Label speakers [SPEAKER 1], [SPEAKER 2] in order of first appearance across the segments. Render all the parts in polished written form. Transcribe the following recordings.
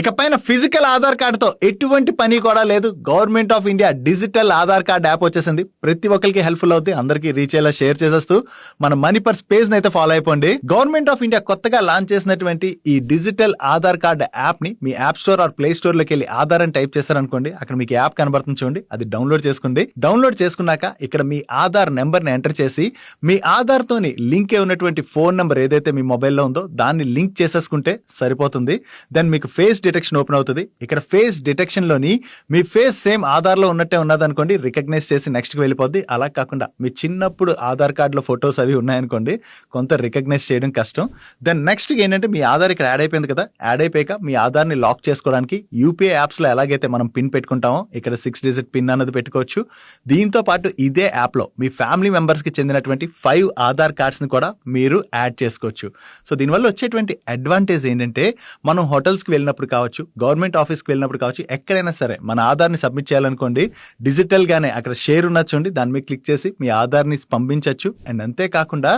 [SPEAKER 1] ఇకపైన ఫిజికల్ ఆధార్ కార్డుతో ఎటువంటి పని కూడా లేదు. Government of India digital Aadhaar card app వచ్చేసింది. ప్రతి ఒక్కరికి హెల్ప్ఫుల్ అవుతుంది, అందరికీ రీచ్ అయ్యేలా షేర్ చేసేస్తూ మన మనీ పర్స్ పేజ్ అయితే ఫాలో అయిపోండి. గవర్నమెంట్ ఆఫ్ ఇండియా కొత్తగా లాంచ్ చేసినటువంటి ఈ డిజిటల్ ఆధార్ కార్డ్ యాప్ ని మీ app store or play store లోకి వెళ్ళి ఆధార్ అని టైప్ చేశారనుకోండి, అక్కడ మీకు యాప్ కనబడుతుంది చూడండి, అది డౌన్లోడ్ చేసుకోండి. డౌన్లోడ్ చేసుకున్నాక ఇక్కడ మీ ఆధార్ నెంబర్ ని ఎంటర్ చేసి మీ ఆధార్ తోని లింక్ అయి ఉన్నటువంటి ఫోన్ నెంబర్ ఏదైతే మీ మొబైల్లో ఉందో దాన్ని లింక్ చేసేసుకుంటే సరిపోతుంది. దెన్ మీకు ఫేస్ డిటెక్షన్ ఓపెన్ అవుతుంది. ఇక్కడ ఫేస్ డిటెక్షన్ లోని మీ ఫేస్ సేమ్ ఆధార్ లో ఉన్నట్టే ఉన్నది అనుకోండి, రికగ్నైజ్ చేసి నెక్స్ట్ కి వెళ్ళిపోద్ది. అలా కాకుండా మీ చిన్నప్పుడు ఆధార్ కార్డులో ఫొటోస్ అవి ఉన్నాయనుకోండి, కొంత రికగ్నైజ్ చేయడం కష్టం. దెన్ నెక్స్ట్ ఏంటంటే మీ ఆధార్ ఇక్కడ యాడ్ అయిపోయింది కదా, యాడ్ అయిపోయాక మీ ఆధార్ ని లాక్ చేసుకోవడానికి యూపీఐ యాప్స్ లో ఎలాగైతే మనం పిన్ పెట్టుకుంటామో ఇక్కడ 6 డిజిట్ పిన్ అన్నది పెట్టుకోవచ్చు. దీంతో పాటు ఇదే యాప్ లో మీ ఫ్యామిలీ మెంబర్స్ కి చెందినటువంటి 5 ఆధార్ కార్డ్స్ ని కూడా మీరు యాడ్ చేసుకోవచ్చు. సో దీనివల్ల వచ్చేటువంటి అడ్వాంటేజ్ ఏంటంటే, మనం హోటల్స్ కి వెళ్ళినప్పుడు కావచ్చు, గవర్నమెంట్ ఆఫీస్కి వెళ్ళినప్పుడు కావచ్చు, ఎక్కడైనా సరే మన ఆధార్ని సబ్మిట్ చేయాలనుకోండి, డిజిటల్ గానే అక్కడ షేర్ ఉన్నట్టుండి దాని మీద క్లిక్ చేసి మీ ఆధార్ని పంపించవచ్చు. అండ్ అంతేకాకుండా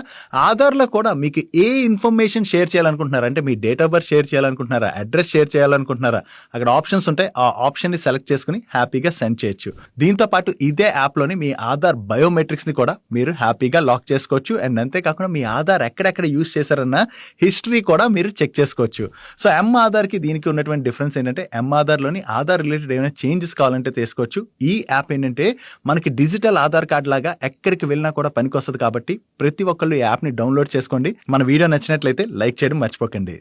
[SPEAKER 1] ఆధార్లో కూడా మీకు ఏ ఇన్ఫర్మేషన్ షేర్ చేయాలనుకుంటున్నారా, అంటే మీ డేట్ ఆఫ్ బర్త్ షేర్ చేయాలనుకుంటున్నారా, అడ్రస్ షేర్ చేయాలనుకుంటున్నారా, అక్కడ ఆప్షన్స్ ఉంటాయి, ఆ ఆప్షన్ ని సెలెక్ట్ చేసుకుని హ్యాపీగా సెండ్ చేయొచ్చు. దీంతో పాటు ఇదే యాప్ లోని మీ ఆధార్ బయోమెట్రిక్స్ ని కూడా మీరు హ్యాపీగా లాక్ చేసుకోవచ్చు. అండ్ అంతేకాకుండా మీ ఆధార్ ఎక్కడెక్కడ యూజ్ చేశారన్న హిస్టరీ కూడా మీరు చెక్ చేసుకోవచ్చు. సో ఆధార్ కి దీనికి ఉన్నటువంటి డిఫరెన్స్ ఏంటంటే, ఆధార్ లోని ఆధార్ రిలేటెడ్ ఏమైనా చేంజెస్ కావాలంటే తీసుకోవచ్చు. ఈ యాప్ ఏంటంటే మనకి డిజిటల్ ఆధార్ కార్డ్ లాగా ఎక్కడికి వెళ్ళినా కూడా పనికి వస్తుంది. కాబట్టి ప్రతి ఒక్కళ్ళు ఈ యాప్ ని డౌన్లోడ్ చేసుకోండి. మన వీడియో నచ్చినట్లయితే లైక్ చేయడం మర్చిపోకండి.